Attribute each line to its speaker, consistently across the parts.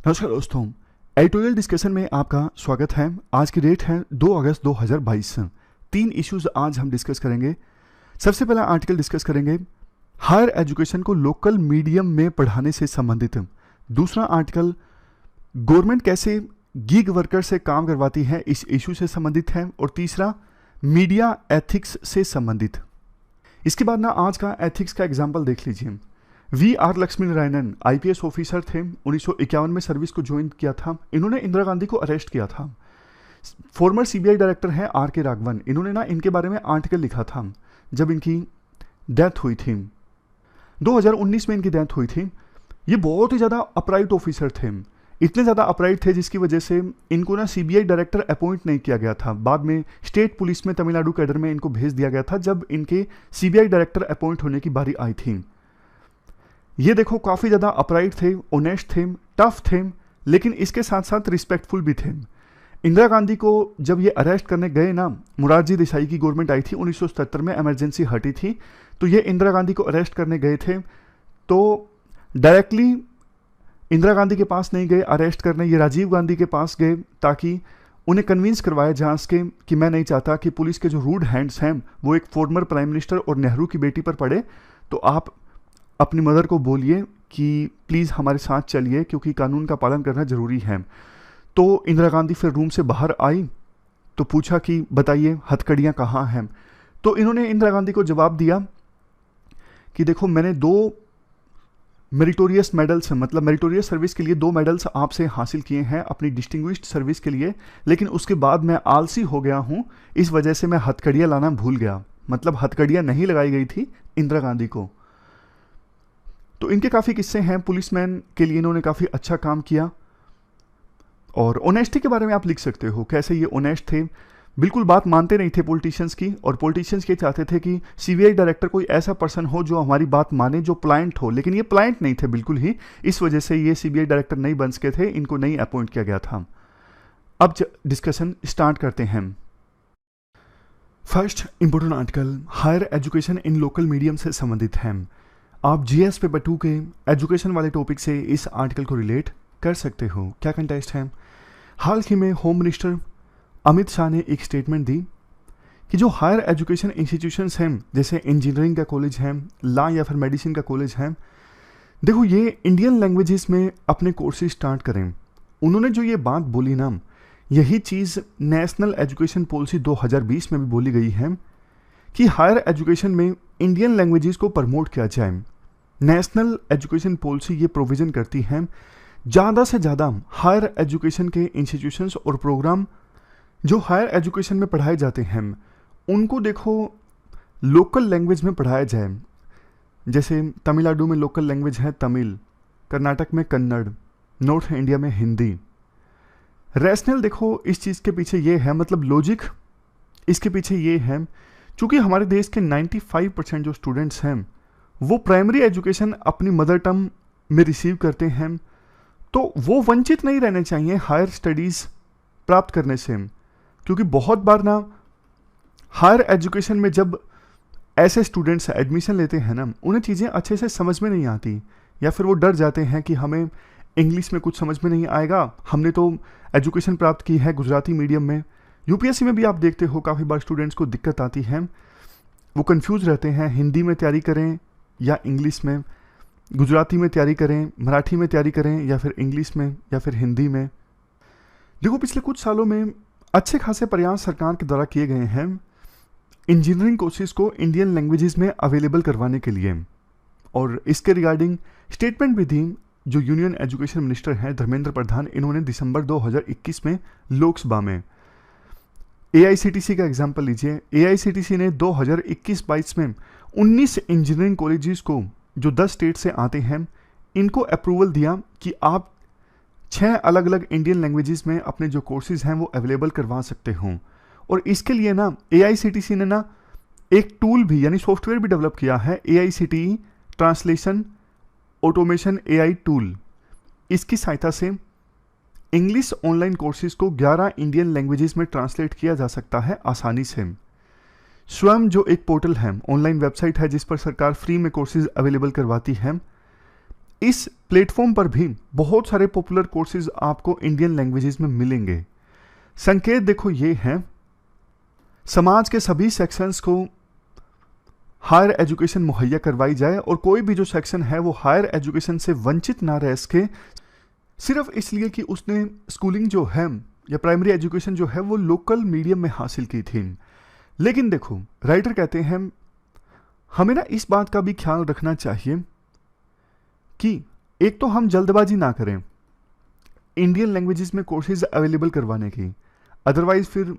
Speaker 1: नमस्कार दोस्तों, editorial discussion में आपका स्वागत है। आज की डेट है 2 अगस्त 2022। 3 इश्यूज आज हम डिस्कस करेंगे। सबसे पहला आर्टिकल डिस्कस करेंगे हायर एजुकेशन को लोकल मीडियम में पढ़ाने से संबंधित। दूसरा आर्टिकल गवर्नमेंट कैसे गिग वर्कर से काम करवाती है, इस इशू से संबंधित है। और तीसरा मीडिया एथिक्स से संबंधित। इसके बाद ना आज का एथिक्स का एग्जाम्पल देख लीजिए। V R Lakshmi Narayanan IPS officer थे, 1951 में सर्विस को ज्वाइन किया था। इन्होंने इंदिरा गांधी को अरेस्ट किया था। फॉर्मर सीबीआई डायरेक्टर हैं आर के राघवन। इन्होंने ना इनके बारे में आर्टिकल लिखा था जब इनकी डेथ हुई थी। 2019 में इनकी डेथ हुई थी। ये बहुत ही ज़्यादा अपराइट ऑफिसर थे, इतने ज़्यादा अपराइट थे जिसकी वजह से इनको ना सीबीआई डायरेक्टर अपॉइंट नहीं किया गया था। बाद में स्टेट पुलिस में तमिलनाडु कैडर में इनको भेज दिया गया था जब इनके सीबीआई डायरेक्टर अपॉइंट होने की बारी आई थी। ये देखो काफ़ी ज़्यादा अपराइट थे, ऑनेस्ट थे, टफ थे, लेकिन इसके साथ साथ रिस्पेक्टफुल भी थे। इंदिरा गांधी को जब ये अरेस्ट करने गए ना, मोरारजी देसाई की गवर्नमेंट आई थी 1977 में, इमरजेंसी हटी थी, तो ये इंदिरा गांधी को अरेस्ट करने गए थे। तो डायरेक्टली इंदिरा गांधी के पास नहीं गए अरेस्ट करने, ये राजीव गांधी के पास गए ताकि उन्हें कन्विंस करवाया जा सके कि मैं नहीं चाहता कि पुलिस के जो रूड हैंड्स हैं वो एक फॉर्मर प्राइम मिनिस्टर और नेहरू की बेटी पर पड़े। तो आप अपनी मदर को बोलिए कि प्लीज़ हमारे साथ चलिए क्योंकि कानून का पालन करना ज़रूरी है। तो इंदिरा गांधी फिर रूम से बाहर आई तो पूछा कि बताइए हथकड़ियाँ कहाँ हैं। तो इन्होंने इंदिरा गांधी को जवाब दिया कि देखो मैंने 2 मेरिटोरियस मेडल्स, मतलब मेरिटोरियस सर्विस के लिए 2 मेडल्स आपसे हासिल किए हैं अपनी डिस्टिंग्विश्ड सर्विस के लिए, लेकिन उसके बाद मैं आलसी हो गया हूँ, इस वजह से मैं हथकड़ियाँ लाना भूल गया। मतलब हथकड़ियाँ नहीं लगाई गई थी इंदिरा गांधी को। तो इनके काफ़ी किस्से हैं। पुलिसमैन के लिए इन्होंने काफ़ी अच्छा काम किया। और ऑनेस्टी के बारे में आप लिख सकते हो कैसे ये ऑनेस्ट थे, बिल्कुल बात मानते नहीं थे पॉलिटिशियंस की। और पॉलिटिशियंस ये चाहते थे कि सीबीआई डायरेक्टर कोई ऐसा पर्सन हो जो हमारी बात माने, जो प्लाइंट हो, लेकिन ये प्लाइंट नहीं थे बिल्कुल ही। इस वजह से ये सीबीआई डायरेक्टर नहीं बन सके थे, इनको नहीं अपॉइंट किया गया था। अब डिस्कशन स्टार्ट करते हैं। First important article higher education in local medium से संबंधित है। आप जीएस पेपर 2 के एजुकेशन वाले टॉपिक से इस आर्टिकल को रिलेट कर सकते हो। क्या कंटेक्स्ट है? हाल ही में होम मिनिस्टर अमित शाह ने एक स्टेटमेंट दी कि जो हायर एजुकेशन इंस्टीट्यूशंस हैं जैसे इंजीनियरिंग का कॉलेज है, लॉ या फिर मेडिसिन का कॉलेज है, देखो ये इंडियन लैंग्वेजेस में अपने कोर्सेज स्टार्ट करें। उन्होंने जो ये बात बोली ना, यही चीज़ नेशनल एजुकेशन पॉलिसी 2020 में भी बोली गई है कि हायर एजुकेशन में इंडियन लैंग्वेजेस को प्रमोट किया जाए। नेशनल एजुकेशन पॉलिसी ये प्रोविज़न करती है ज़्यादा से ज़्यादा हायर एजुकेशन के इंस्टीट्यूशंस और प्रोग्राम जो हायर एजुकेशन में पढ़ाए जाते हैं उनको देखो लोकल लैंग्वेज में पढ़ाया जाए। जैसे तमिलनाडु में लोकल लैंग्वेज है तमिल, कर्नाटक में कन्नड़, नॉर्थ इंडिया में हिंदी। रैशनल देखो इस चीज़ के पीछे ये है, मतलब लॉजिक इसके पीछे ये है, चूँकि हमारे देश के 95% जो स्टूडेंट्स हैं वो प्राइमरी एजुकेशन अपनी मदर टंग में रिसीव करते हैं, तो वो वंचित नहीं रहने चाहिए हायर स्टडीज़ प्राप्त करने से। क्योंकि बहुत बार ना हायर एजुकेशन में जब ऐसे स्टूडेंट्स एडमिशन लेते हैं ना, उन्हें चीज़ें अच्छे से समझ में नहीं आती, या फिर वो डर जाते हैं कि हमें इंग्लिश में कुछ समझ में नहीं आएगा, हमने तो एजुकेशन प्राप्त की है गुजराती मीडियम में। यूपीएससी में भी आप देखते हो काफ़ी बार स्टूडेंट्स को दिक्कत आती है, वो कंफ्यूज रहते हैं हिंदी में तैयारी करें या इंग्लिश में, गुजराती में तैयारी करें, मराठी में तैयारी करें या फिर इंग्लिश में या फिर हिंदी में। देखो पिछले कुछ सालों में अच्छे खासे प्रयास सरकार के द्वारा किए गए हैं इंजीनियरिंग कोर्सेज को इंडियन लैंग्वेजेस में अवेलेबल करवाने के लिए, और इसके रिगार्डिंग स्टेटमेंट भी दी जो यूनियन एजुकेशन मिनिस्टर हैं धर्मेंद्र प्रधान, इन्होंने दिसंबर 2021 में लोकसभा में। एआईसीटीसी का एग्जाम्पल लीजिए। एआईसीटीसी ने 2021-22 में 19 इंजीनियरिंग कॉलेजेस को जो 10 स्टेट से आते हैं इनको अप्रूवल दिया कि आप 6 अलग अलग इंडियन लैंग्वेजेस में अपने जो कोर्सेज हैं वो अवेलेबल करवा सकते हों। और इसके लिए ना एआईसीटीसी ने ना एक टूल भी यानी सॉफ्टवेयर भी डेवलप किया है, AICTE translation automation AI tool. इसकी सहायता से इंग्लिश ऑनलाइन कोर्सेज को 11 इंडियन लैंग्वेजेस में ट्रांसलेट किया जा सकता है आसानी से। स्वयं जो एक पोर्टल है, ऑनलाइन वेबसाइट है जिस पर सरकार फ्री में कोर्सेज अवेलेबल करवाती है, इस प्लेटफॉर्म पर भी बहुत सारे पॉपुलर कोर्सेज आपको इंडियन लैंग्वेजेस में मिलेंगे। संकेत देखो ये हैं, समाज के सभी सेक्शंस को हायर एजुकेशन मुहैया करवाई जाए और कोई भी जो सेक्शन है वो हायर एजुकेशन से वंचित ना रह सके, सिर्फ इसलिए कि उसने स्कूलिंग जो है या प्राइमरी एजुकेशन जो है वो लोकल मीडियम में हासिल की थी। लेकिन देखो, राइटर कहते हैं हमें ना इस बात का भी ख्याल रखना चाहिए कि एक तो हम जल्दबाजी ना करें इंडियन लैंग्वेजेस में कोर्सेज अवेलेबल करवाने की, अदरवाइज फिर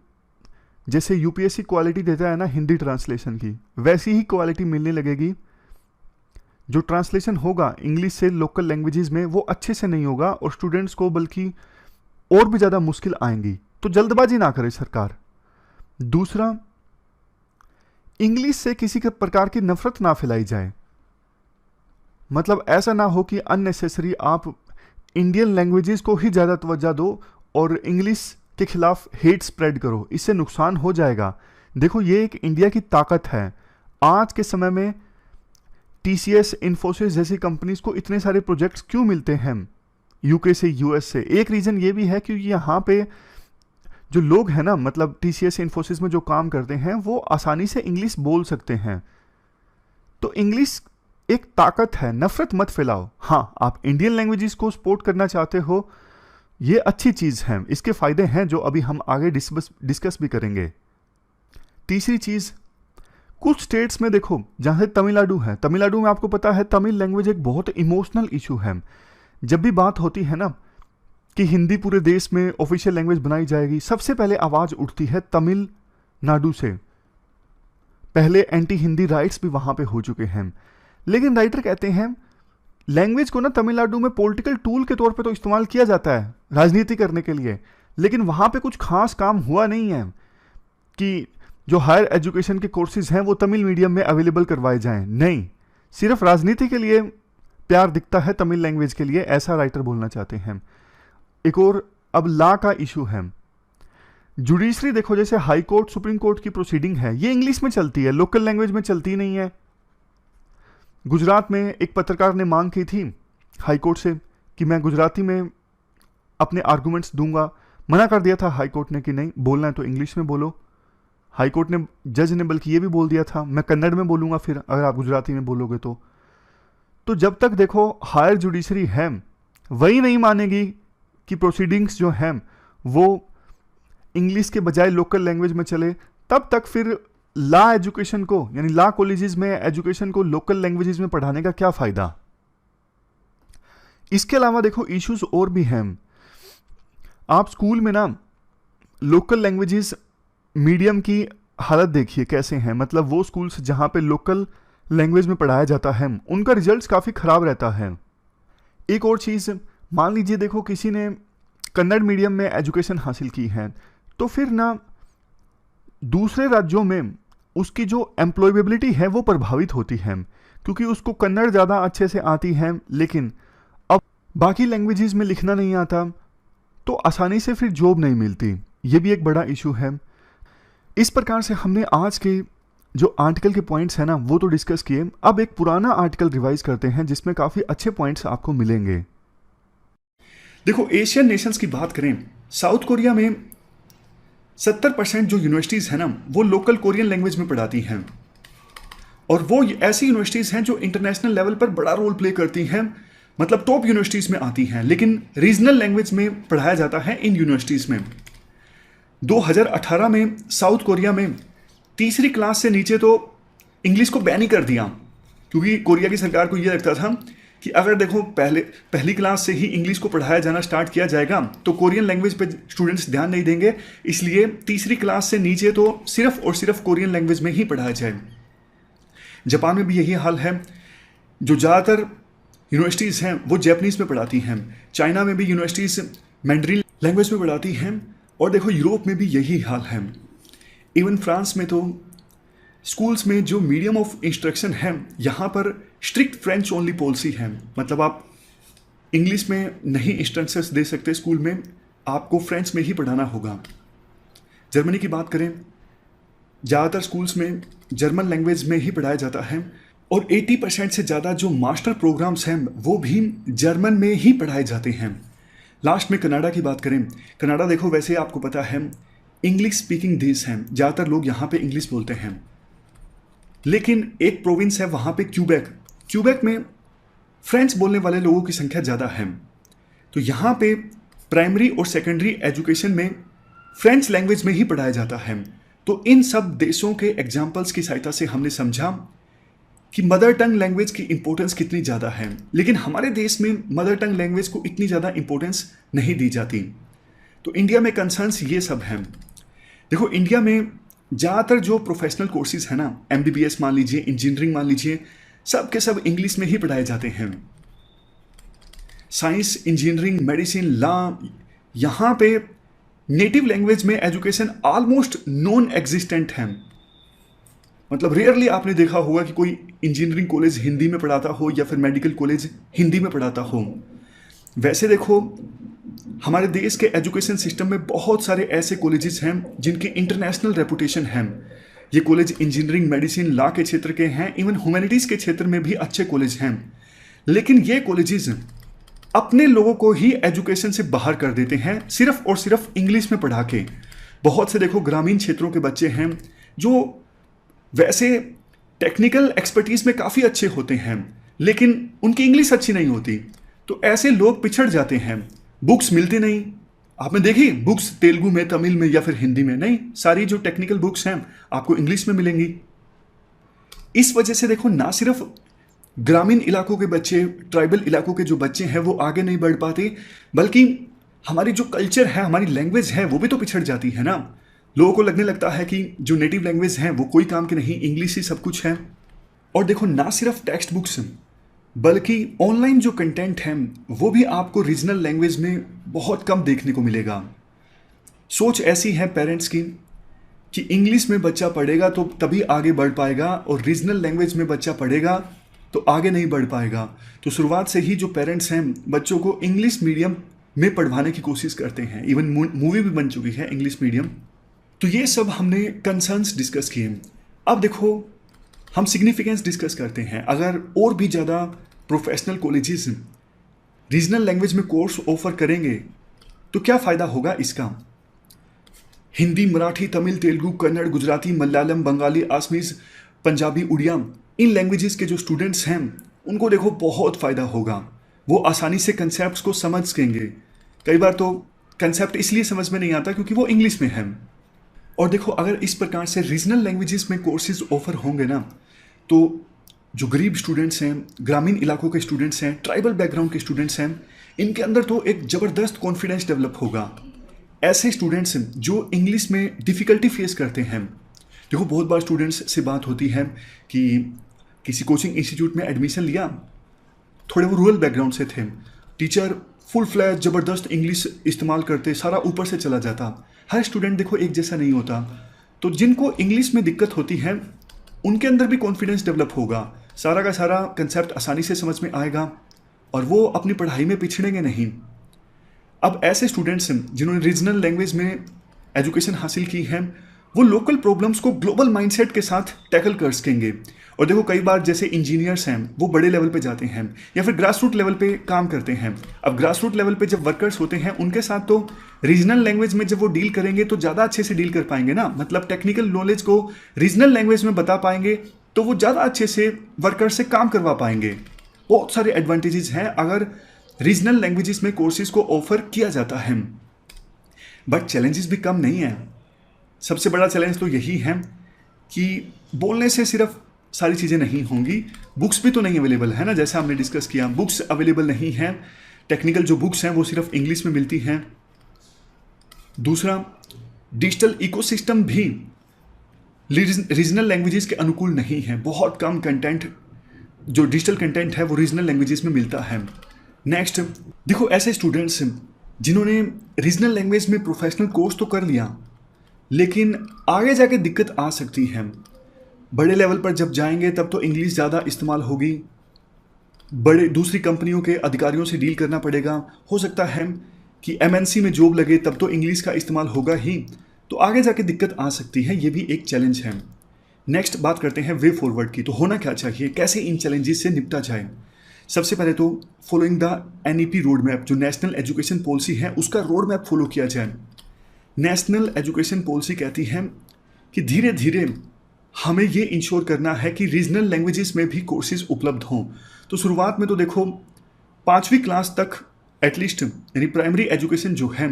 Speaker 1: जैसे यूपीएससी क्वालिटी देता है ना हिंदी ट्रांसलेशन की, वैसी ही क्वालिटी मिलने लगेगी। जो ट्रांसलेशन होगा इंग्लिश से लोकल लैंग्वेजेस में वो अच्छे से नहीं होगा और स्टूडेंट्स को बल्कि और भी ज़्यादा मुश्किल आएंगी। तो जल्दबाजी ना करे सरकार। दूसरा, इंग्लिश से किसी के प्रकार की नफरत ना फैलाई जाए। मतलब ऐसा ना हो कि अननेसेसरी आप इंडियन लैंग्वेजेस को ही ज़्यादा तवज्जो दो और इंग्लिश के खिलाफ हेट स्प्रेड करो, इससे नुकसान हो जाएगा। देखो, ये एक इंडिया की ताकत है। आज के समय में टीसीएस, इन्फोसिस जैसी कंपनीज को इतने सारे प्रोजेक्ट्स क्यों मिलते हैं यूके से, यूएस से? एक रीज़न ये भी है क्योंकि यहाँ पे जो लोग हैं ना, मतलब टीसीएस, इन्फोसिस में जो काम करते हैं वो आसानी से इंग्लिश बोल सकते हैं। तो इंग्लिश एक ताकत है, नफरत मत फैलाओ। हाँ, आप इंडियन लैंग्वेजेस को सपोर्ट करना चाहते हो, ये अच्छी चीज़ है, इसके फ़ायदे हैं जो अभी हम आगे डिस्कस भी करेंगे। तीसरी चीज़, कुछ स्टेट्स में देखो जहाँ से तमिलनाडु है, तमिलनाडु में आपको पता है तमिल लैंग्वेज एक बहुत इमोशनल इशू है। जब भी बात होती है ना कि हिंदी पूरे देश में ऑफिशियल लैंग्वेज बनाई जाएगी, सबसे पहले आवाज़ उठती है तमिलनाडु से। पहले एंटी हिंदी राइट्स भी वहाँ पे हो चुके हैं। लेकिन राइटर कहते हैं लैंग्वेज को ना तमिलनाडु में पॉलिटिकल टूल के तौर पे तो इस्तेमाल किया जाता है राजनीति करने के लिए, लेकिन वहाँ पे कुछ खास काम हुआ नहीं है कि जो हायर एजुकेशन के कोर्सेज हैं वो तमिल मीडियम में अवेलेबल करवाए जाएं। नहीं, सिर्फ राजनीति के लिए प्यार दिखता है तमिल लैंग्वेज के लिए, ऐसा राइटर बोलना चाहते हैं। एक और अब लॉ का इशू है। जुडिशरी देखो, जैसे हाई कोर्ट, सुप्रीम कोर्ट की प्रोसीडिंग है, ये इंग्लिश में चलती है, लोकल लैंग्वेज में चलती नहीं है। गुजरात में एक पत्रकार ने मांग की थी हाई कोर्ट से कि मैं गुजराती में अपने आर्गूमेंट्स दूंगा। मना कर दिया था हाई कोर्ट ने कि नहीं, बोलना है तो इंग्लिश में बोलो। हाई कोर्ट ने, जज ने बल्कि ये भी बोल दिया था मैं कन्नड़ में बोलूँगा फिर अगर आप गुजराती में बोलोगे तो जब तक देखो हायर जुडिशरी है वही नहीं मानेगी कि प्रोसीडिंग्स जो हैं वो इंग्लिश के बजाय लोकल लैंग्वेज में चले, तब तक फिर लॉ एजुकेशन को, यानी लॉ कॉलेजेस में एजुकेशन को लोकल लैंग्वेजेस में पढ़ाने का क्या फ़ायदा। इसके अलावा देखो इश्यूज और भी हैं। आप स्कूल में ना लोकल लैंग्वेजेस मीडियम की हालत देखिए कैसे हैं। मतलब वो स्कूल्स जहाँ पे लोकल लैंग्वेज में पढ़ाया जाता है उनका रिजल्ट्स काफ़ी ख़राब रहता है। एक और चीज़, मान लीजिए देखो किसी ने कन्नड़ मीडियम में एजुकेशन हासिल की है तो फिर ना दूसरे राज्यों में उसकी जो एम्प्लॉयबिलिटी है वो प्रभावित होती है, क्योंकि उसको कन्नड़ ज़्यादा अच्छे से आती है लेकिन अब बाकी लैंग्वेजेस में लिखना नहीं आता तो आसानी से फिर जॉब नहीं मिलती। ये भी एक बड़ा इशू है। इस प्रकार से हमने आज के जो आर्टिकल के पॉइंट्स हैं ना वो तो डिस्कस किए। अब एक पुराना आर्टिकल रिवाइज करते हैं जिसमें काफ़ी अच्छे पॉइंट्स आपको मिलेंगे।
Speaker 2: देखो, एशियन नेशंस की बात करें, साउथ कोरिया में 70% जो यूनिवर्सिटीज़ हैं ना वो लोकल कोरियन लैंग्वेज में पढ़ाती हैं, और वो ऐसी यूनिवर्सिटीज़ हैं जो इंटरनेशनल लेवल पर बड़ा रोल प्ले करती हैं, मतलब टॉप यूनिवर्सिटीज़ में आती हैं, लेकिन रीजनल लैंग्वेज में पढ़ाया जाता है इन यूनिवर्सिटीज़ में। 2018 में साउथ कोरिया में तीसरी क्लास से नीचे तो इंग्लिश को बैन ही कर दिया, क्योंकि कोरिया की सरकार को यह लगता था कि अगर देखो पहली क्लास से ही इंग्लिश को पढ़ाया जाना स्टार्ट किया जाएगा तो कोरियन लैंग्वेज पे स्टूडेंट्स ध्यान नहीं देंगे, इसलिए तीसरी क्लास से नीचे तो सिर्फ और सिर्फ कोरियन लैंग्वेज में ही पढ़ाया जाए। जापान में भी यही हाल है, जो ज़्यादातर यूनिवर्सिटीज़ हैं वो जैपनीज़ में पढ़ाती हैं। चाइना में भी यूनिवर्सिटीज़ मैंड्रिन लैंग्वेज में पढ़ाती हैं, और देखो यूरोप में भी यही हाल है। इवन फ्रांस में तो स्कूल्स में जो मीडियम ऑफ इंस्ट्रक्शन है यहाँ पर स्ट्रिक्ट फ्रेंच ओनली पॉलिसी है, मतलब आप इंग्लिश में नहीं इंस्ट्रक्शंस दे सकते स्कूल में, आपको फ्रेंच में ही पढ़ाना होगा। जर्मनी की बात करें, ज़्यादातर स्कूल्स में जर्मन लैंग्वेज में ही पढ़ाया जाता है, और 80% से ज़्यादा जो मास्टर प्रोग्राम्स हैं वो भी जर्मन में ही पढ़ाए जाते हैं। लास्ट में कनाडा की बात करें, कनाडा देखो वैसे आपको पता है इंग्लिश स्पीकिंग देश है, ज़्यादातर लोग यहाँ पे इंग्लिश बोलते हैं। लेकिन एक प्रोविंस है वहाँ पे क्यूबेक, क्यूबेक में फ्रेंच बोलने वाले लोगों की संख्या ज़्यादा है। तो यहाँ पे प्राइमरी और सेकेंडरी एजुकेशन में फ्रेंच लैंग्वेज में ही पढ़ाया जाता है। तो इन सब देशों के एग्जाम्पल्स की सहायता से हमने समझा कि मदर टंग लैंग्वेज की इंपॉर्टेंस कितनी ज़्यादा है। लेकिन हमारे देश में मदर टंग लैंग्वेज को इतनी ज़्यादा इंपॉर्टेंस नहीं दी जाती। तो इंडिया में कंसर्न्स ये सब हैं। देखो इंडिया में ज़्यादातर जो प्रोफेशनल कोर्सेज है ना, MBBS मान लीजिए, इंजीनियरिंग मान लीजिए, सब के सब इंग्लिश में ही पढ़ाए जाते हैं। साइंस, इंजीनियरिंग, मेडिसिन, लॉ, यहाँ पे नेटिव लैंग्वेज में एजुकेशन ऑलमोस्ट नॉन एग्जिस्टेंट है। मतलब रेयरली आपने देखा होगा कि कोई इंजीनियरिंग कॉलेज हिंदी में पढ़ाता हो या फिर मेडिकल कॉलेज हिंदी में पढ़ाता हो। वैसे देखो हमारे देश के एजुकेशन सिस्टम में बहुत सारे ऐसे कॉलेजेस हैं जिनकी इंटरनेशनल रेपुटेशन है। ये कॉलेज इंजीनियरिंग, मेडिसिन, लॉ के क्षेत्र के हैं, इवन ह्यूमैनिटीज़ के क्षेत्र में भी अच्छे कॉलेज हैं। लेकिन ये कॉलेजेस अपने लोगों को ही एजुकेशन से बाहर कर देते हैं, सिर्फ और सिर्फ इंग्लिश में पढ़ा के। बहुत से देखो ग्रामीण क्षेत्रों के बच्चे हैं जो वैसे टेक्निकल एक्सपर्टीज में काफ़ी अच्छे होते हैं, लेकिन उनकी इंग्लिश अच्छी नहीं होती। तो ऐसे लोग पिछड़ जाते हैं। बुक्स मिलती नहीं, आपने देखी बुक्स तेलुगु में, तमिल में या फिर हिंदी में नहीं, सारी जो टेक्निकल बुक्स हैं आपको इंग्लिश में मिलेंगी। इस वजह से देखो ना सिर्फ ग्रामीण इलाकों के बच्चे, ट्राइबल इलाकों के जो बच्चे हैं वो आगे नहीं बढ़ पाते, बल्कि हमारी जो कल्चर है, हमारी लैंग्वेज है वो भी तो पिछड़ जाती है ना। लोगों को लगने लगता है कि जो नेटिव लैंग्वेज है वो कोई काम की नहीं, इंग्लिश ही सब कुछ है। और देखो ना सिर्फ टेक्स्ट बुक्स बल्कि ऑनलाइन जो कंटेंट है वो भी आपको रीजनल लैंग्वेज में बहुत कम देखने को मिलेगा। सोच ऐसी है पेरेंट्स की कि इंग्लिश में बच्चा पढ़ेगा तो तभी आगे बढ़ पाएगा और रीजनल लैंग्वेज में बच्चा पढ़ेगा तो आगे नहीं बढ़ पाएगा। तो शुरुआत से ही जो पेरेंट्स हैं बच्चों को इंग्लिश मीडियम में पढ़वाने की कोशिश करते हैं। इवन मूवी भी बन चुकी है इंग्लिश मीडियम। तो ये सब हमने कंसर्न्स डिस्कस किए। अब देखो हम सिग्निफिकेंस डिस्कस करते हैं। अगर और भी ज़्यादा प्रोफेशनल कॉलेजेस रीजनल लैंग्वेज में कोर्स ऑफर करेंगे तो क्या फ़ायदा होगा इसका। हिंदी, मराठी, तमिल, तेलुगु, कन्नड़, गुजराती, मलयालम, बंगाली, आसमीज, पंजाबी, उड़िया, इन लैंग्वेजेस के जो स्टूडेंट्स हैं उनको देखो बहुत फ़ायदा होगा। वो आसानी से कंसेप्ट को समझ सकेंगे। कई बार तो कंसेप्ट इसलिए समझ में नहीं आता क्योंकि वो इंग्लिश में है। और देखो अगर इस प्रकार से रीजनल लैंग्वेजेस में कोर्सेज ऑफर होंगे ना, तो जो गरीब स्टूडेंट्स हैं, ग्रामीण इलाकों के स्टूडेंट्स हैं, ट्राइबल बैकग्राउंड के स्टूडेंट्स हैं, इनके अंदर तो एक ज़बरदस्त कॉन्फिडेंस डेवलप होगा। ऐसे स्टूडेंट्स जो इंग्लिश में डिफ़िकल्टी फेस करते हैं, देखो बहुत बार स्टूडेंट्स से बात होती है कि किसी कोचिंग इंस्टीट्यूट में एडमिशन लिया, थोड़े वो रूरल बैकग्राउंड से थे, टीचर फुल फ्लैश ज़बरदस्त इंग्लिश इस्तेमाल करते, सारा ऊपर से चला जाता। हर स्टूडेंट देखो एक जैसा नहीं होता। तो जिनको इंग्लिश में दिक्कत होती है उनके अंदर भी कॉन्फिडेंस डेवलप होगा, सारा का सारा कंसेप्ट आसानी से समझ में आएगा और वो अपनी पढ़ाई में पिछड़ेंगे नहीं। अब ऐसे स्टूडेंट्स जिन्होंने रीजनल लैंग्वेज में एजुकेशन हासिल की है वो लोकल प्रॉब्लम्स को ग्लोबल माइंडसेट के साथ टैकल कर सकेंगे। और देखो कई बार जैसे इंजीनियर्स हैं वो बड़े लेवल पे जाते हैं या फिर ग्रास रूट लेवल पे काम करते हैं। अब ग्रास रूट लेवल पे जब वर्कर्स होते हैं उनके साथ तो रीजनल लैंग्वेज में जब वो डील करेंगे तो ज़्यादा अच्छे से डील कर पाएंगे ना। मतलब टेक्निकल नॉलेज को रीजनल लैंग्वेज में बता पाएंगे तो वो ज़्यादा अच्छे से वर्कर से काम करवा पाएंगे। बहुत सारे एडवांटेजेस हैं अगर रीजनल लैंग्वेजेस में कोर्सेज को ऑफर किया जाता है। बट चैलेंजेस भी कम नहीं है। सबसे बड़ा चैलेंज तो यही है कि बोलने से सिर्फ सारी चीज़ें नहीं होंगी, बुक्स भी तो नहीं अवेलेबल है ना। जैसा हमने डिस्कस किया बुक्स अवेलेबल नहीं हैं, टेक्निकल जो बुक्स हैं वो सिर्फ इंग्लिश में मिलती हैं। दूसरा, डिजिटल इकोसिस्टम भी रीजनल लैंग्वेजेस के अनुकूल नहीं है। बहुत कम कंटेंट जो डिजिटल कंटेंट है वो रीजनल लैंग्वेजेस में मिलता है। नेक्स्ट देखो ऐसे स्टूडेंट्स जिन्होंने रीजनल लैंग्वेज में प्रोफेशनल कोर्स तो कर लिया लेकिन आगे जाके दिक्कत आ सकती है। बड़े लेवल पर जब जाएंगे तब तो इंग्लिश ज़्यादा इस्तेमाल होगी, बड़े दूसरी कंपनियों के अधिकारियों से डील करना पड़ेगा। हो सकता है कि MNC में जॉब लगे तब तो इंग्लिश का इस्तेमाल होगा ही, तो आगे जाके दिक्कत आ सकती है। ये भी एक चैलेंज है। नेक्स्ट बात करते हैं वे फॉरवर्ड की। तो होना क्या चाहिए, कैसे इन चैलेंजेस से निपटा जाए। सबसे पहले तो following the NEP road map, जो नेशनल एजुकेशन पॉलिसी है उसका रोड मैप फॉलो किया जाए। नेशनल एजुकेशन पॉलिसी कहती है कि धीरे धीरे हमें ये इंश्योर करना है कि रीजनल लैंग्वेजेस में भी कोर्सेज उपलब्ध हों। तो शुरुआत में तो देखो 5वीं क्लास तक एटलीस्ट यानी प्राइमरी एजुकेशन जो है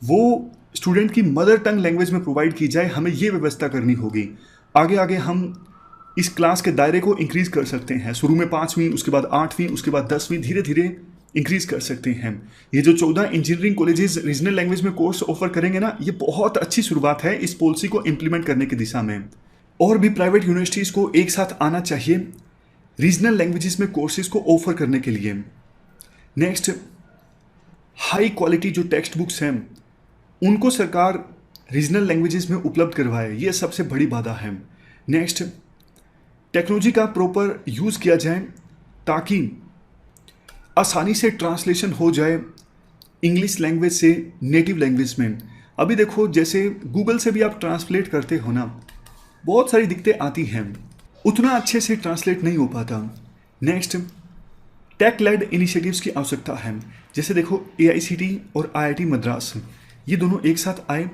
Speaker 2: वो स्टूडेंट की मदर टंग लैंग्वेज में प्रोवाइड की जाए, हमें ये व्यवस्था करनी होगी। आगे आगे हम इस क्लास के दायरे को इंक्रीज कर सकते हैं। शुरू में 5वीं, उसके बाद 8वीं, उसके बाद 10वीं, धीरे धीरे इंक्रीज कर सकते हैं। ये जो 14 इंजीनियरिंग कॉलेजेस रीजनल लैंग्वेज में कोर्स ऑफर करेंगे ना, ये बहुत अच्छी शुरुआत है इस पॉलिसी को इम्प्लीमेंट करने की दिशा में। और भी प्राइवेट यूनिवर्सिटीज को एक साथ आना चाहिए रीजनल लैंग्वेजेस में कोर्सेज को ऑफर करने के लिए। नेक्स्ट, हाई क्वालिटी जो टेक्स्ट बुक्स हैं उनको सरकार रीजनल लैंग्वेजेस में उपलब्ध करवाए, ये सबसे बड़ी बाधा है। नेक्स्ट, टेक्नोलॉजी का प्रॉपर यूज़ किया जाए ताकि आसानी से ट्रांसलेशन हो जाए इंग्लिश लैंग्वेज से नेटिव लैंग्वेज में। अभी देखो जैसे गूगल से भी आप ट्रांसलेट करते हो ना, बहुत सारी दिक्कतें आती हैं, उतना अच्छे से ट्रांसलेट नहीं हो पाता। नेक्स्ट, टेक लेड इनिशिएटिव्स की आवश्यकता है। जैसे देखो AICT और IIT मद्रास ये दोनों एक साथ आए।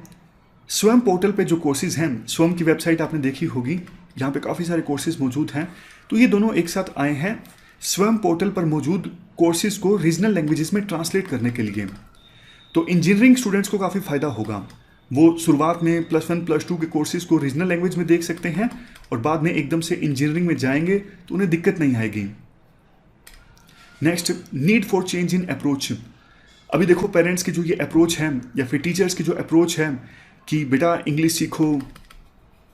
Speaker 2: स्वयं पोर्टल पे जो कोर्सेज हैं, स्वयं की वेबसाइट आपने देखी होगी, यहाँ पे काफ़ी सारे कोर्सेज मौजूद हैं। तो ये दोनों एक साथ आए हैं स्वयं पोर्टल पर मौजूद कोर्सेज को रीजनल लैंग्वेजेस में ट्रांसलेट करने के लिए। तो इंजीनियरिंग स्टूडेंट्स को काफ़ी फ़ायदा होगा। वो शुरुआत में +1 +2 के कोर्सेज को रीजनल लैंग्वेज में देख सकते हैं और बाद में एकदम से इंजीनियरिंग में जाएंगे तो उन्हें दिक्कत नहीं आएगी। Next, need for change in approach. अभी देखो पेरेंट्स की जो ये अप्रोच है या फिर टीचर्स की जो अप्रोच है कि बेटा इंग्लिश सीखो,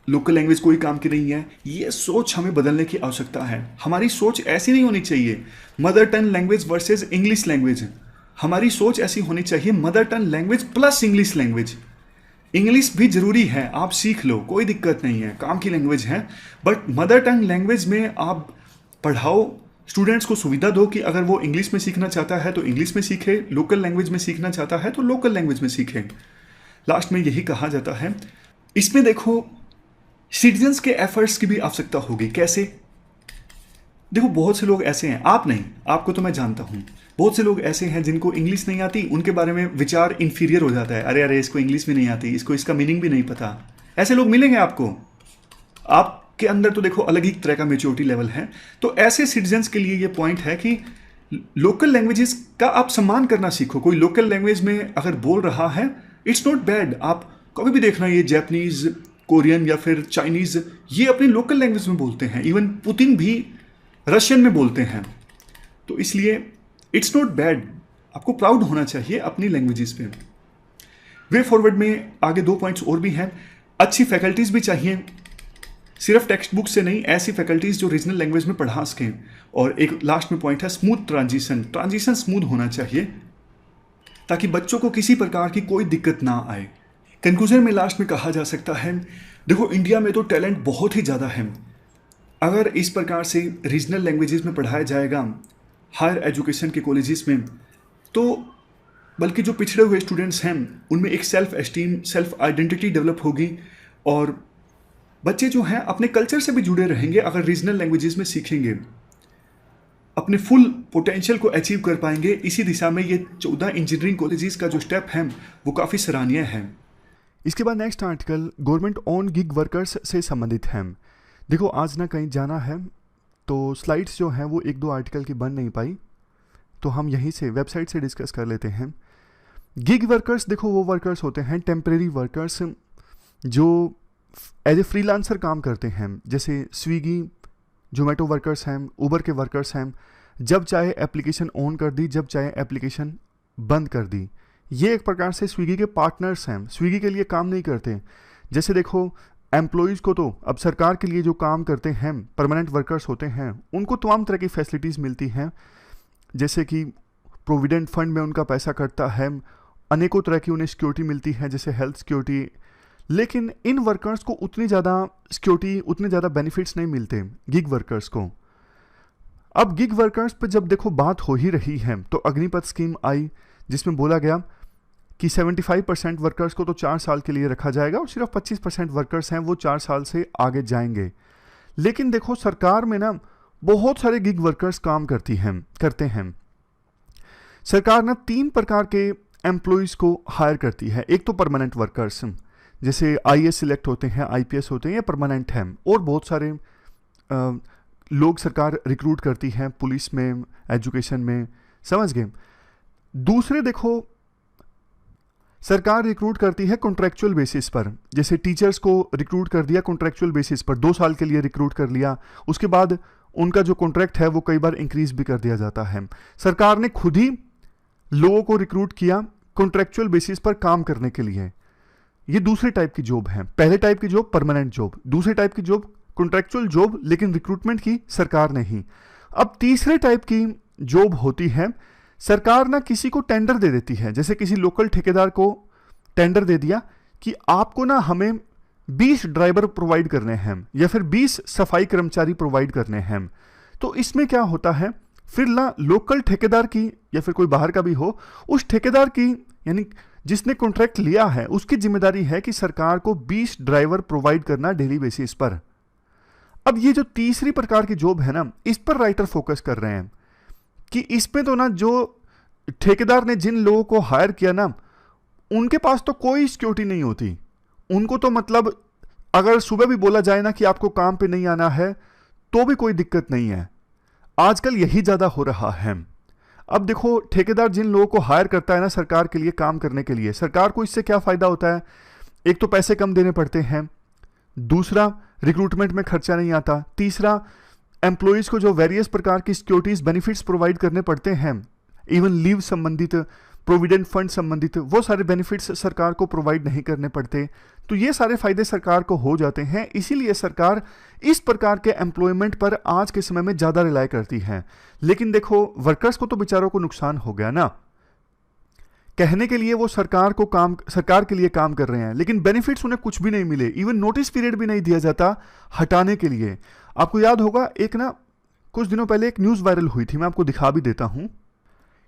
Speaker 2: लोकल लैंग्वेज कोई काम की नहीं है, ये सोच हमें बदलने की आवश्यकता है। हमारी सोच ऐसी नहीं होनी चाहिए mother tongue language versus English language. हमारी सोच ऐसी होनी चाहिए mother tongue language plus English language. English भी जरूरी है, आप सीख लो, कोई दिक्कत नहीं है, काम की लैंग्वेज है, बट मदर टंग लैंग्वेज में आप पढ़ाओ, स्टूडेंट्स को सुविधा दो कि अगर वो इंग्लिश में सीखना चाहता है तो इंग्लिश में सीखे, लोकल लैंग्वेज में सीखना चाहता है तो लोकल लैंग्वेज में सीखे। लास्ट में यही कहा जाता है। इसमें देखो सिटीजन्स के एफर्ट्स की भी आवश्यकता होगी। कैसे? देखो बहुत से लोग ऐसे हैं, आप नहीं, आपको तो मैं जानता हूँ, बहुत से लोग ऐसे हैं जिनको इंग्लिश नहीं आती, उनके बारे में विचार इन्फीरियर हो जाता है। अरे अरे इसको इंग्लिश भी नहीं आती, इसको इसका मीनिंग भी नहीं पता। ऐसे लोग मिलेंगे आपको, आपके अंदर तो देखो अलग ही तरह का मेच्योरिटी लेवल है। तो ऐसे सिटीजन्स के लिए ये पॉइंट है कि लोकल लैंग्वेजेस का आप सम्मान करना सीखो। कोई लोकल लैंग्वेज में अगर बोल रहा है, इट्स नॉट बैड। आप कभी भी देखना, ये जैपनीज, कोरियन या फिर चाइनीज, ये अपनी लोकल लैंग्वेज में बोलते हैं। इवन पुतिन भी रशियन में बोलते हैं। तो इसलिए इट्स नॉट बैड, आपको प्राउड होना चाहिए अपनी लैंग्वेजेस पे। वे फॉरवर्ड में आगे 2 पॉइंट्स और भी हैं। अच्छी फैकल्टीज भी चाहिए, सिर्फ टेक्स्ट बुक से नहीं, ऐसी फैकल्टीज जो रीजनल लैंग्वेज में पढ़ा सकें। और एक लास्ट में पॉइंट है स्मूथ ट्रांजिशन स्मूथ होना चाहिए ताकि बच्चों को किसी प्रकार की कोई दिक्कत ना आए। कंक्लूजन में लास्ट में कहा जा सकता है, देखो इंडिया में तो टैलेंट बहुत ही ज़्यादा है। अगर इस प्रकार से रीजनल लैंग्वेजेस में पढ़ाया जाएगा हायर एजुकेशन के कॉलेजेस में, तो बल्कि जो पिछड़े हुए स्टूडेंट्स हैं उनमें एक self esteem, self identity develop होगी और बच्चे जो हैं अपने कल्चर से भी जुड़े रहेंगे। अगर रीजनल लैंग्वेजेस में सीखेंगे, अपने फुल पोटेंशियल को अचीव कर पाएंगे। इसी दिशा में ये 14 इंजीनियरिंग कॉलेजेस का जो स्टेप है वो काफ़ी सराहनीय है।
Speaker 1: इसके बाद next article government on gig workers से संबंधित है। देखो आज ना कहीं जाना है तो स्लाइड्स जो हैं वो 1-2 आर्टिकल की बन नहीं पाई, तो हम यहीं से वेबसाइट से डिस्कस कर लेते हैं। गिग वर्कर्स देखो वो वर्कर्स होते हैं, टेम्परेरी वर्कर्स, जो एज ए फ्रीलांसर काम करते हैं। जैसे स्विगी, जोमेटो वर्कर्स हैं, उबर के वर्कर्स हैं। जब चाहे एप्लीकेशन ऑन कर दी, जब चाहे एप्लीकेशन बंद कर दी। ये एक प्रकार से स्विगी के पार्टनर्स हैं, स्विगी के लिए काम नहीं करते। जैसे देखो एम्प्लॉयज़ को तो अब सरकार के लिए जो काम करते हैं, परमानेंट वर्कर्स होते हैं, उनको तमाम तरह की फैसिलिटीज़ मिलती हैं। जैसे कि प्रोविडेंट फंड में उनका पैसा कटता है, अनेकों तरह की उन्हें सिक्योरिटी मिलती है, जैसे हेल्थ सिक्योरिटी। लेकिन इन वर्कर्स को उतनी ज़्यादा सिक्योरिटी, उतने ज़्यादा बेनिफिट्स नहीं मिलते गिग वर्कर्स को। अब गिग वर्कर्स पे जब देखो बात हो ही रही है, तो अग्निपथ स्कीम आई जिसमें बोला गया कि 75% वर्कर्स को तो 4 साल के लिए रखा जाएगा और सिर्फ 25% वर्कर्स हैं वो 4 साल से आगे जाएंगे। लेकिन देखो सरकार में ना बहुत सारे गिग वर्कर्स काम करते हैं। सरकार ना 3 प्रकार के एम्प्लॉयज़ को हायर करती है। एक तो परमानेंट वर्कर्स, जैसे आईएएस सिलेक्ट होते हैं, आईपीएस होते हैं, ये परमानेंट हैं। और बहुत सारे लोग सरकार रिक्रूट करती है पुलिस में, एजुकेशन में, समझ गए। दूसरे देखो सरकार रिक्रूट करती है कॉन्ट्रैक्चुअल बेसिस पर, जैसे टीचर्स को रिक्रूट कर दिया कॉन्ट्रैक्चुअल बेसिस पर, 2 साल के लिए रिक्रूट कर लिया, उसके बाद उनका जो कॉन्ट्रैक्ट है वो कई बार इंक्रीज भी कर दिया जाता है। सरकार ने खुद ही लोगों को रिक्रूट किया कॉन्ट्रैक्चुअल बेसिस पर काम करने के लिए। ये दूसरे टाइप की जॉब है। पहले टाइप की जॉब परमानेंट जॉब, दूसरे टाइप की जॉब कॉन्ट्रैक्चुअल जॉब, लेकिन रिक्रूटमेंट की सरकार ने ही। अब तीसरे टाइप की जॉब होती है, सरकार ना किसी को टेंडर दे देती है, जैसे किसी लोकल ठेकेदार को टेंडर दे दिया कि आपको ना हमें 20 ड्राइवर प्रोवाइड करने हैं या फिर 20 सफाई कर्मचारी प्रोवाइड करने हैं। तो इसमें क्या होता है, फिर ना लोकल ठेकेदार की या फिर कोई बाहर का भी हो, उस ठेकेदार की यानी जिसने कॉन्ट्रैक्ट लिया है उसकी जिम्मेदारी है कि सरकार को 20 ड्राइवर प्रोवाइड करना डेली बेसिस पर। अब ये जो तीसरी प्रकार की जॉब है ना, इस पर राइटर फोकस कर रहे हैं कि इसमें तो ना जो ठेकेदार ने जिन लोगों को हायर किया ना, उनके पास तो कोई सिक्योरिटी नहीं होती। उनको तो मतलब अगर सुबह भी बोला जाए ना कि आपको काम पे नहीं आना है तो भी कोई दिक्कत नहीं है। आजकल यही ज़्यादा हो रहा है। अब देखो ठेकेदार जिन लोगों को हायर करता है ना सरकार के लिए काम करने के लिए, सरकार को इससे क्या फ़ायदा होता है, एक तो पैसे कम देने पड़ते हैं, दूसरा रिक्रूटमेंट में खर्चा नहीं आता, तीसरा एम्प्लॉयज़ को जो वेरियस प्रकार की सिक्योरिटीज़ बेनिफिट्स प्रोवाइड करने पड़ते हैं, इवन लीव संबंधित, प्रोविडेंट फंड संबंधित, वो सारे बेनिफिट्स सरकार को प्रोवाइड नहीं करने पड़ते। तो ये सारे फायदे सरकार को हो जाते हैं। इसीलिए सरकार इस प्रकार के एम्प्लॉयमेंट पर आज के समय में ज़्यादा रिलाय करती है। लेकिन देखो वर्कर्स को तो बेचारों को नुकसान हो गया ना। कहने के लिए वो सरकार के लिए काम कर रहे हैं, लेकिन बेनिफिट्स उन्हें कुछ भी नहीं मिले, इवन नोटिस पीरियड भी नहीं दिया जाता हटाने के लिए। आपको याद होगा एक ना कुछ दिनों पहले एक न्यूज़ वायरल हुई थी, मैं आपको दिखा भी देता हूँ।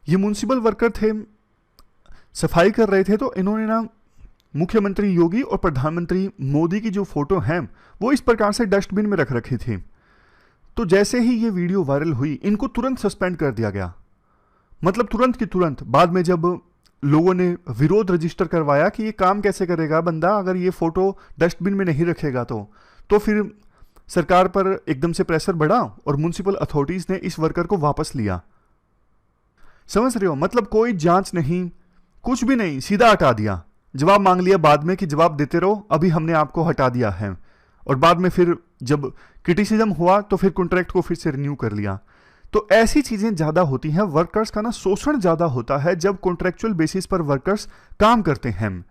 Speaker 1: ये म्युनिसिपल वर्कर थे, सफाई कर रहे थे, तो इन्होंने ना मुख्यमंत्री योगी और प्रधानमंत्री मोदी की जो फोटो हैं वो इस प्रकार से डस्टबिन में रख रखी थी। तो जैसे ही ये वीडियो वायरल हुई इनको तुरंत सस्पेंड कर दिया गया, मतलब तुरंत की तुरंत। बाद में जब लोगों ने विरोध रजिस्टर करवाया कि ये काम कैसे करेगा बंदा अगर ये फोटो डस्टबिन में नहीं रखेगा, तो फिर सरकार पर एकदम से प्रेशर बढ़ा और म्युनिसिपल अथॉरिटीज़ ने इस वर्कर को वापस लिया। समझ रहे हो, मतलब कोई जांच नहीं, कुछ भी नहीं, सीधा हटा दिया। जवाब मांग लिया बाद में कि जवाब देते रहो, अभी हमने आपको हटा दिया है। और बाद में फिर जब क्रिटिसिज्म हुआ तो फिर कॉन्ट्रैक्ट को फिर से रिन्यू कर लिया। तो ऐसी चीज़ें ज़्यादा होती हैं, वर्कर्स का ना शोषण ज़्यादा होता है जब कॉन्ट्रैक्चुअल बेसिस पर वर्कर्स काम करते हैं।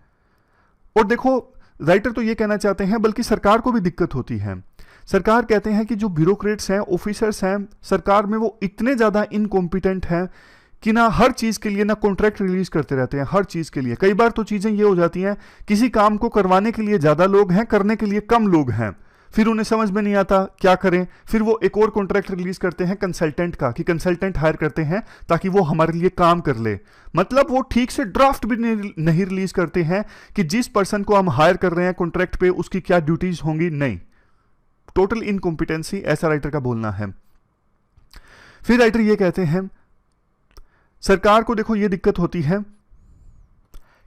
Speaker 1: और देखो राइटर तो ये कहना चाहते हैं बल्कि सरकार को भी दिक्कत होती है। सरकार कहते हैं कि जो ब्यूरोक्रेट्स हैं, ऑफिसर्स हैं सरकार में, वो इतने ज़्यादा इनकॉम्पिटेंट हैं कि ना हर चीज़ के लिए ना कॉन्ट्रैक्ट रिलीज करते रहते हैं, हर चीज़ के लिए। कई बार तो चीज़ें ये हो जाती हैं, किसी काम को करवाने के लिए ज़्यादा लोग हैं, करने के लिए कम लोग हैं, फिर उन्हें समझ में नहीं आता क्या करें। फिर वो एक और कॉन्ट्रैक्ट रिलीज करते हैं कंसल्टेंट का, कि कंसल्टेंट हायर करते हैं ताकि वो हमारे लिए काम कर ले। मतलब वो ठीक से ड्राफ्ट भी नहीं रिलीज करते हैं कि जिस पर्सन को हम हायर कर रहे हैं कॉन्ट्रैक्ट पे उसकी क्या ड्यूटीज होंगी। नहीं, टोटल इनकॉम्पिटेंसी, ऐसा राइटर का बोलना है। फिर राइटर ये कहते हैं सरकार को देखो ये दिक्कत होती है,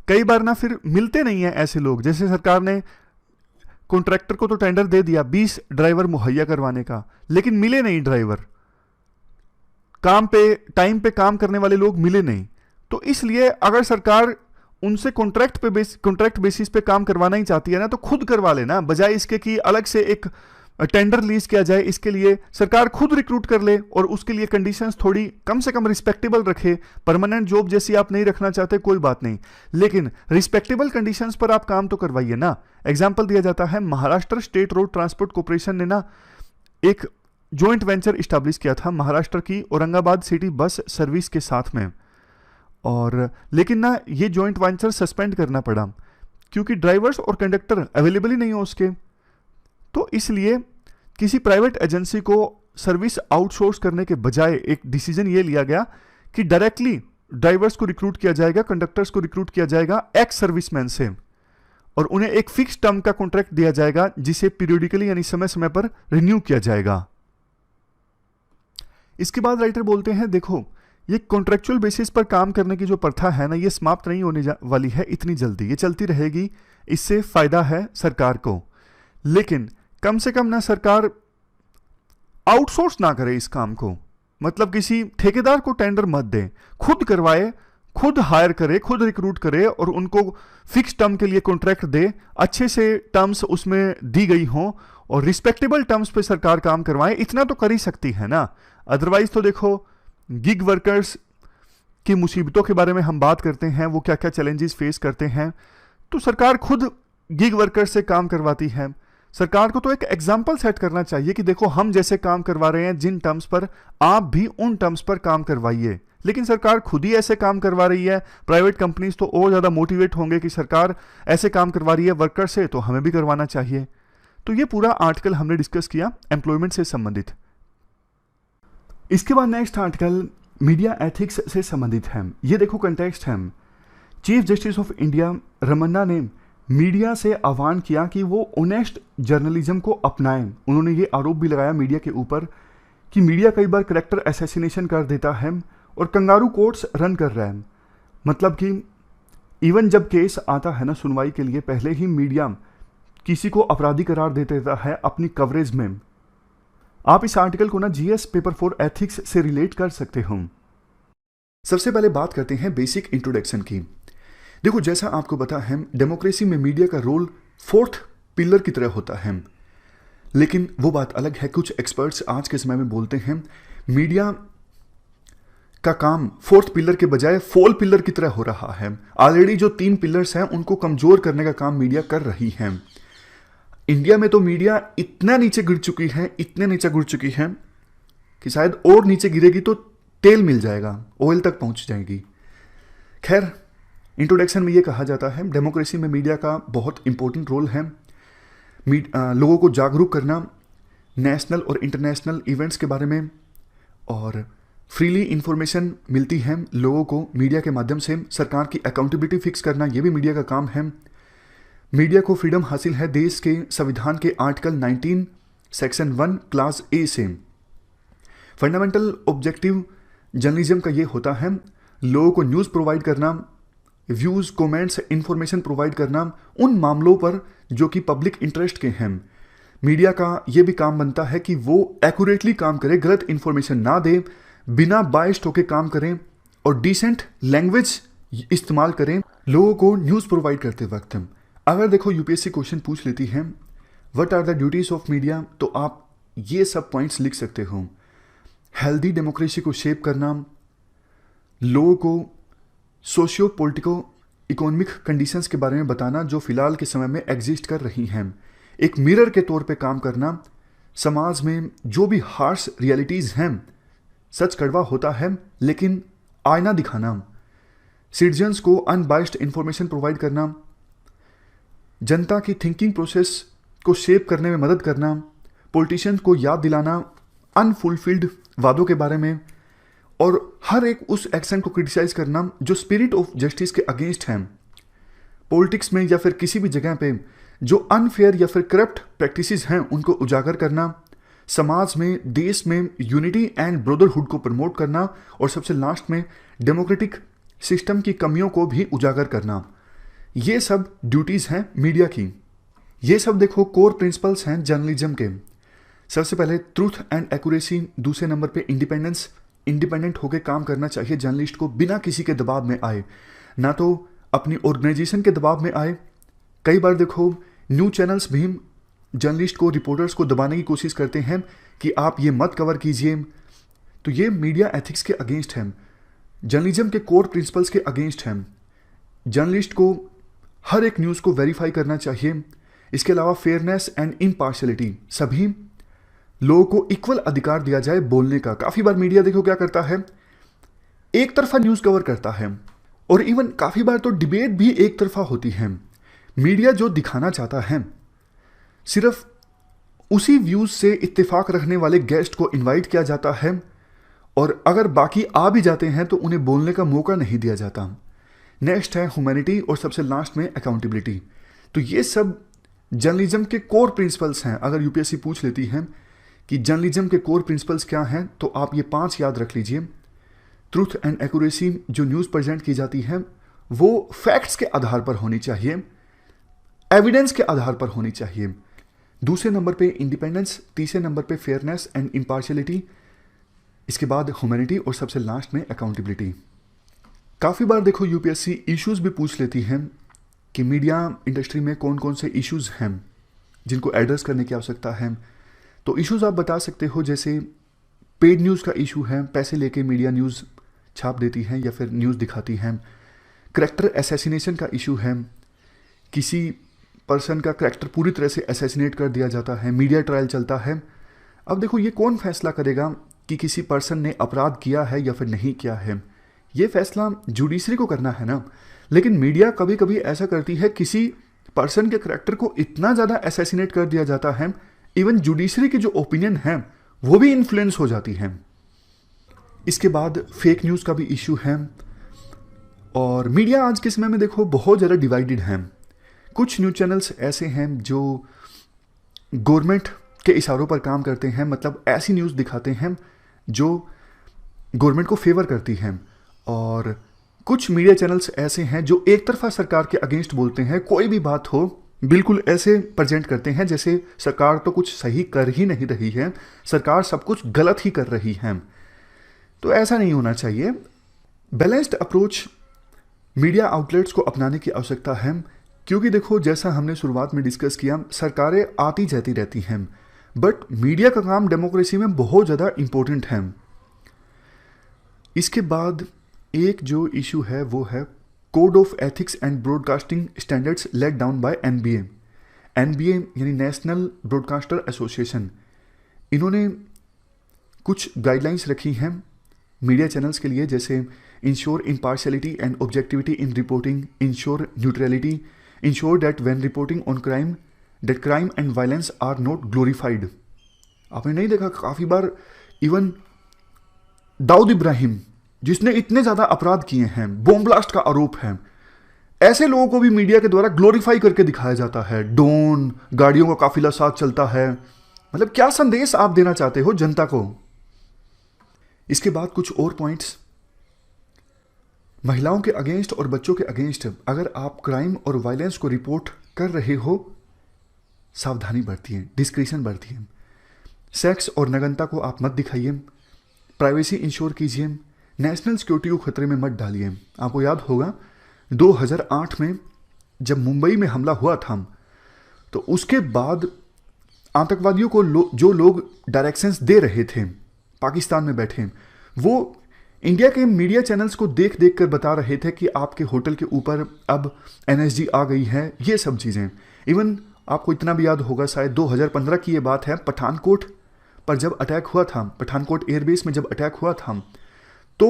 Speaker 1: कई बार ना फिर मिलते नहीं है ऐसे लोग। जैसे सरकार ने कॉन्ट्रैक्टर को तो टेंडर दे दिया 20 ड्राइवर मुहैया करवाने का, लेकिन मिले नहीं ड्राइवर, काम पे टाइम पे काम करने वाले लोग मिले नहीं। तो इसलिए अगर सरकार उनसे कॉन्ट्रैक्ट बेसिस पे काम करवाना ही चाहती है ना, तो खुद करवा लेना, बजाय इसके कि अलग से एक टेंडर रिलीज किया जाए। इसके लिए सरकार खुद रिक्रूट कर ले और उसके लिए कंडीशंस थोड़ी कम से कम रिस्पेक्टेबल रखे। परमानेंट जॉब जैसी आप नहीं रखना चाहते कोई बात नहीं, लेकिन रिस्पेक्टेबल कंडीशंस पर आप काम तो करवाइए ना। एग्जाम्पल दिया जाता है, Maharashtra state road transport corporation ने ना एक जॉइंट वेंचर स्टैब्लिश किया था महाराष्ट्र की औरंगाबाद सिटी बस सर्विस के साथ में, और लेकिन ना ये जॉइंट वेंचर सस्पेंड करना पड़ा क्योंकि ड्राइवर्स और कंडक्टर अवेलेबल ही नहीं हो उसके। तो इसलिए किसी प्राइवेट एजेंसी को सर्विस आउटसोर्स करने के बजाय एक डिसीजन ये लिया गया कि डायरेक्टली ड्राइवर्स को रिक्रूट किया जाएगा, कंडक्टर्स को रिक्रूट किया जाएगा एक्स सर्विसमैन से, और उन्हें एक फिक्स टर्म का कॉन्ट्रैक्ट दिया जाएगा जिसे पीरियोडिकली यानी समय समय पर रिन्यू किया जाएगा। इसके बाद राइटर बोलते हैं देखो, ये कॉन्ट्रेक्चुअल बेसिस पर काम करने की जो प्रथा है ना, ये समाप्त नहीं होने वाली है इतनी जल्दी, ये चलती रहेगी। इससे फायदा है सरकार को, लेकिन कम से कम ना सरकार आउटसोर्स ना करे इस काम को, मतलब किसी ठेकेदार को टेंडर मत दे, खुद करवाए, खुद हायर करे, खुद रिक्रूट करे और उनको फिक्स टर्म के लिए कॉन्ट्रैक्ट दे, अच्छे से टर्म्स उसमें दी गई हों और रिस्पेक्टेबल टर्म्स पे सरकार काम करवाए। इतना तो कर ही सकती है ना। अदरवाइज तो देखो, गिग वर्कर्स की मुसीबतों के बारे में हम बात करते हैं, वो क्या क्या चैलेंजेस फेस करते हैं, तो सरकार खुद गिग वर्कर्स से काम करवाती है। सरकार को तो एक एग्जाम्पल सेट करना चाहिए कि देखो हम जैसे काम करवा रहे हैं जिन टर्म्स पर, आप भी उन टर्म्स पर काम करवाइए। लेकिन सरकार खुद ही ऐसे काम करवा रही है। प्राइवेट कंपनीज तो और ज़्यादा मोटिवेट होंगे कि सरकार ऐसे काम करवा रही है वर्कर से, तो हमें भी करवाना चाहिए। तो ये पूरा आर्टिकल हमने डिस्कस किया एम्प्लॉयमेंट से संबंधित। इसके बाद नेक्स्ट आर्टिकल मीडिया एथिक्स से संबंधित है। ये देखो कंटेक्स्ट है, chief justice of India Ramana ने मीडिया से आह्वान किया कि वो ऑनेस्ट जर्नलिज्म को अपनाएं। उन्होंने ये आरोप भी लगाया मीडिया के ऊपर कि मीडिया कई बार कैरेक्टर असैसिनेशन कर देता है और कंगारू कोर्ट्स रन कर रहा है। मतलब कि इवन जब केस आता है ना सुनवाई के लिए, पहले ही मीडिया किसी को अपराधी करार दे देता है अपनी कवरेज में। आप इस आर्टिकल को ना जीएस पेपर 4 एथिक्स से रिलेट कर सकते हो। सबसे पहले बात करते हैं बेसिक इंट्रोडक्शन की। देखो, जैसा आपको पता है डेमोक्रेसी में मीडिया का रोल 4th पिलर की तरह होता है, लेकिन वो बात अलग है। कुछ एक्सपर्ट्स आज के समय में बोलते हैं मीडिया का काम 4th पिलर के बजाय 4th पिलर की तरह हो रहा है। ऑलरेडी जो 3 पिलर्स हैं उनको कमजोर करने का काम मीडिया कर रही है। इंडिया में तो मीडिया इतना नीचे गिर चुकी है, इतने नीचे गिर चुकी है कि शायद और नीचे गिरेगी तो तेल मिल जाएगा, ऑयल तक पहुंच जाएगी। खैर, इंट्रोडक्शन में ये कहा जाता है डेमोक्रेसी में मीडिया का बहुत इंपॉर्टेंट रोल है। लोगों को जागरूक करना नेशनल और इंटरनेशनल इवेंट्स के बारे में, और फ्रीली इंफॉर्मेशन मिलती है लोगों को मीडिया के माध्यम से। सरकार की अकाउंटेबिलिटी फिक्स करना ये भी मीडिया का काम है। मीडिया को फ्रीडम हासिल है देश के संविधान के आर्टिकल 19 सेक्शन 1 क्लास ए से। फंडामेंटल ऑब्जेक्टिव जर्नलिज्म का ये होता है लोगों को न्यूज़ प्रोवाइड करना, व्यूज़, कमेंट्स, इंफॉर्मेशन प्रोवाइड करना उन मामलों पर जो कि पब्लिक इंटरेस्ट के हैं। मीडिया का ये भी काम बनता है कि वो एक्यूरेटली काम करे, गलत इंफॉर्मेशन ना दे, बिना बायस्ड होकर काम करें और डिसेंट लैंग्वेज इस्तेमाल करें लोगों को न्यूज़ प्रोवाइड करते वक्त। अगर देखो यूपीएससी क्वेश्चन पूछ लेती है what are the duties of media, तो आप ये सब पॉइंट्स लिख सकते हो। हेल्दी डेमोक्रेसी को शेप करना, लोगों को सोशियो पॉलिटिको इकोनॉमिक कंडीशंस के बारे में बताना जो फिलहाल के समय में एग्जिस्ट कर रही हैं, एक मिरर के तौर पे काम करना, समाज में जो भी हार्श रियलिटीज़ हैं, सच कड़वा होता है लेकिन आईना दिखाना, सिटीजन्स को अनबाइस्ड इंफॉर्मेशन प्रोवाइड करना, जनता की थिंकिंग प्रोसेस को शेप करने में मदद करना, पॉलिटिशियंस को याद दिलाना अनफुलफिल्ड वादों के बारे में, और हर एक उस एक्शन को क्रिटिसाइज करना जो स्पिरिट ऑफ जस्टिस के अगेंस्ट हैं। पॉलिटिक्स में या फिर किसी भी जगह पे जो अनफेयर या फिर करप्ट प्रैक्टिसेस हैं उनको उजागर करना, समाज में, देश में यूनिटी एंड ब्रदरहुड को प्रमोट करना, और सबसे लास्ट में डेमोक्रेटिक सिस्टम की कमियों को भी उजागर करना। ये सब ड्यूटीज़ हैं मीडिया की। ये सब देखो कोर प्रिंसिपल्स हैं जर्नलिज्म के। सबसे पहले ट्रूथ एंड एक्यूरेसी, दूसरे नंबर पे इंडिपेंडेंस, इंडिपेंडेंट होकर काम करना चाहिए जर्नलिस्ट को, बिना किसी के दबाव में आए, ना तो अपनी ऑर्गेनाइजेशन के दबाव में आए। कई बार देखो न्यूज चैनल्स भी जर्नलिस्ट को, रिपोर्टर्स को दबाने की कोशिश करते हैं कि आप ये मत कवर कीजिए, तो ये मीडिया एथिक्स के अगेंस्ट है, जर्नलिज्म के कोर प्रिंसिपल्स के अगेंस्ट है। जर्नलिस्ट को हर एक न्यूज़ को वेरीफाई करना चाहिए। इसके अलावा फेयरनेस एंड इम्पार्शियलिटी, सभी लोगों को इक्वल अधिकार दिया जाए बोलने का। काफ़ी बार मीडिया देखो क्या करता है, एक तरफा न्यूज़ कवर करता है, और इवन काफ़ी बार तो डिबेट भी एक तरफा होती है। मीडिया जो दिखाना चाहता है, सिर्फ उसी व्यूज़ से इत्तेफाक रखने वाले गेस्ट को इनवाइट किया जाता है और अगर बाकी आ भी जाते हैं तो उन्हें बोलने का मौका नहीं दिया जाता। नेक्स्ट है ह्यूमैनिटी और सबसे लास्ट में अकाउंटेबिलिटी। तो ये सब जर्नलिज्म के कोर प्रिंसिपल्स हैं। अगर यूपीएससी पूछ लेती है कि जर्नलिज्म के कोर प्रिंसिपल्स क्या हैं, तो आप ये 5 याद रख लीजिए। ट्रूथ एंड एक्यूरेसी, जो न्यूज़ प्रेजेंट की जाती है वो फैक्ट्स के आधार पर होनी चाहिए, एविडेंस के आधार पर होनी चाहिए। दूसरे नंबर पे इंडिपेंडेंस, तीसरे नंबर पे फेयरनेस एंड इम्पार्शियलिटी, इसके बाद ह्यूमैनिटी और सबसे लास्ट में अकाउंटेबिलिटी। काफ़ी बार देखो यूपीएससी इश्यूज भी पूछ लेती है कि मीडिया इंडस्ट्री में कौन कौन से इश्यूज हैं जिनको एड्रेस करने की आवश्यकता है। तो इश्यूज आप बता सकते हो, जैसे पेड न्यूज़ का इशू है, पैसे लेके मीडिया न्यूज़ छाप देती है या फिर न्यूज़ दिखाती है। करैक्टर असैसिनेशन का इशू है, किसी पर्सन का करैक्टर पूरी तरह से असैसिनेट कर दिया जाता है, मीडिया ट्रायल चलता है। अब देखो ये कौन फैसला करेगा कि किसी पर्सन ने अपराध किया है या फिर नहीं किया है, ये फैसला जुडिशरी को करना है ना। लेकिन मीडिया कभी कभी ऐसा करती है, किसी पर्सन के करैक्टर को इतना ज़्यादा असैसिनेट कर दिया जाता है, इवन जुडिशरी की जो ओपिनियन है वो भी इन्फ्लुएंस हो जाती है। इसके बाद फेक न्यूज़ का भी इशू है। और मीडिया आज के समय में देखो बहुत ज़्यादा डिवाइडेड है। कुछ न्यूज़ चैनल्स ऐसे हैं जो गवर्नमेंट के इशारों पर काम करते हैं, मतलब ऐसी न्यूज़ दिखाते हैं जो गवर्नमेंट को फेवर करती हैं। और कुछ मीडिया चैनल्स ऐसे हैं जो एक तरफा सरकार के अगेंस्ट बोलते हैं, कोई भी बात हो बिल्कुल ऐसे प्रेजेंट करते हैं जैसे सरकार तो कुछ सही कर ही नहीं रही है, सरकार सब कुछ गलत ही कर रही है। तो ऐसा नहीं होना चाहिए। बैलेंस्ड अप्रोच मीडिया आउटलेट्स को अपनाने की आवश्यकता है, क्योंकि देखो जैसा हमने शुरुआत में डिस्कस किया, सरकारें आती जाती रहती हैं, बट मीडिया का काम डेमोक्रेसी में बहुत ज़्यादा इम्पोर्टेंट है। इसके बाद एक जो इशू है वो है code of ethics and broadcasting standards laid down by NBA. NBA यानी नेशनल ब्रॉडकास्टर एसोसिएशन, इन्होंने कुछ गाइडलाइंस रखी हैं मीडिया चैनल्स के लिए, जैसे ensure impartiality and objectivity in reporting, ensure neutrality, ensure that when reporting on crime that crime and violence are not glorified. आपने नहीं देखा काफ़ी बार इवन दाऊद इब्राहिम जिसने इतने ज़्यादा अपराध किए हैं, बॉम्ब ब्लास्ट का आरोप है, ऐसे लोगों को भी मीडिया के द्वारा ग्लोरीफाई करके दिखाया जाता है। डोन गाड़ियों का काफिला साथ चलता है, मतलब क्या संदेश आप देना चाहते हो जनता को। इसके बाद कुछ और पॉइंट्स, महिलाओं के अगेंस्ट और बच्चों के अगेंस्ट अगर आप क्राइम और वायलेंस को रिपोर्ट कर रहे हो, सावधानी बरतिए, डिस्क्रिशन बरतिए। सेक्स और नग्नता को आप मत दिखाइए, प्राइवेसी इंश्योर कीजिए, नेशनल सिक्योरिटी को खतरे में मत डालिए। आपको याद होगा 2008 में जब मुंबई में हमला हुआ था, तो उसके बाद आतंकवादियों को जो लोग डायरेक्शंस दे रहे थे पाकिस्तान में बैठे, वो इंडिया के मीडिया चैनल्स को देख देख कर बता रहे थे कि आपके होटल के ऊपर अब एनएसजी आ गई है, ये सब चीज़ें। इवन आपको इतना भी याद होगा, शायद 2015 की ये बात है, पठानकोट पर जब अटैक हुआ था, पठानकोट एयरबेस में जब अटैक हुआ था, तो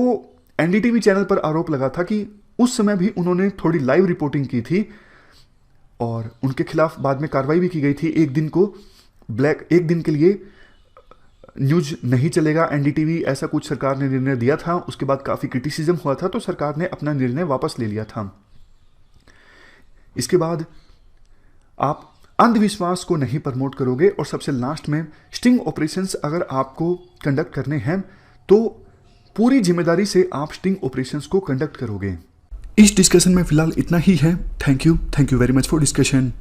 Speaker 1: एनडीटीवी चैनल पर आरोप लगा था कि उस समय भी उन्होंने थोड़ी लाइव रिपोर्टिंग की थी और उनके खिलाफ बाद में कार्रवाई भी की गई थी। एक दिन के लिए न्यूज नहीं चलेगा एनडीटीवी, ऐसा कुछ सरकार ने निर्णय दिया था। उसके बाद काफ़ी क्रिटिसिज्म हुआ था, तो सरकार ने अपना निर्णय वापस ले लिया था। इसके बाद आप अंधविश्वास को नहीं प्रमोट करोगे। और सबसे लास्ट में स्टिंग ऑपरेशंस अगर आपको कंडक्ट करने हैं तो पूरी जिम्मेदारी से आप स्टिंग ऑपरेशंस को कंडक्ट करोगे। इस डिस्कशन में फिलहाल इतना ही है। Thank you very much for discussion.